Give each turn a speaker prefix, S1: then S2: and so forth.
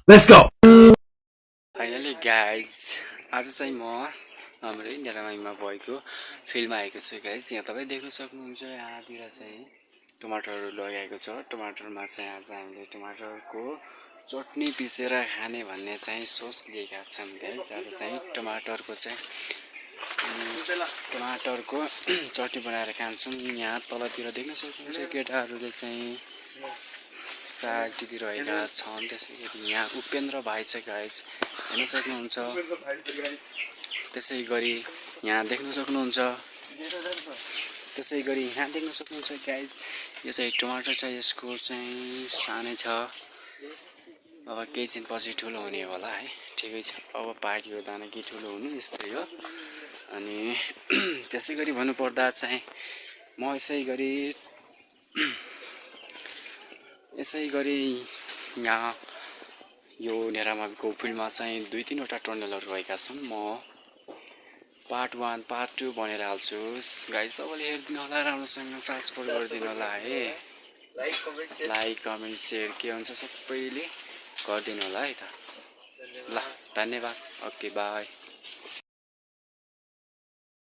S1: Let's go.
S2: Finally guys आज चाहिँ म हाम्रो इन्डियामा भएको फिल्डमा आएको छु गाइज। यहाँ तपाईँ देख्न सक्नुहुन्छ यहाँतिर चाहिँ टमाटरहरू लगाएको छ। टमाटरमा चाहिँ आज हामीले टमाटरको चटनी पिसेर खाने भन्ने चाहिँ सोच लिएका छौँ गाइज। आज चाहिँ टमाटरको चटनी बनाएर खान्छौँ। यहाँ तलतिर देख्न सक्नुहुन्छ केटाहरूले चाहिँ साग टिपिरहेका छन्। त्यसै गरी यहाँ उपेन्द्र भाइ छ गाइज, हेर्न सक्नुहुन्छ। त्यसै गरी यहाँ देख्न सक्नुहुन्छ गाइज, यो चाहिँ टमाटर छ। यसको चाहिँ सानै छ, अब केही दिन पछि ठुलो हुने होला है। ठिकै छ, अब पाकेको दाना के ठुलो हुनु यस्तै हो। अनि त्यसै गरी भन्नुपर्दा चाहिँ म यसै गरी यहाँ यो नेरामाको फिल्डमा चाहिँ 2-3वटा टनलहरू रहेका छन्। म पार्ट 1 पार्ट 2 भनेर हाल्छु गाइस। सबैले हेरिदिनु होला, राम्रोसँग साथ सपोर्ट गरिदिनु होला है। लाइक कमेन्ट सेयर के हुन्छ सबैले गरिदिनु होला है त। ल धन्यवाद, ओके बाई।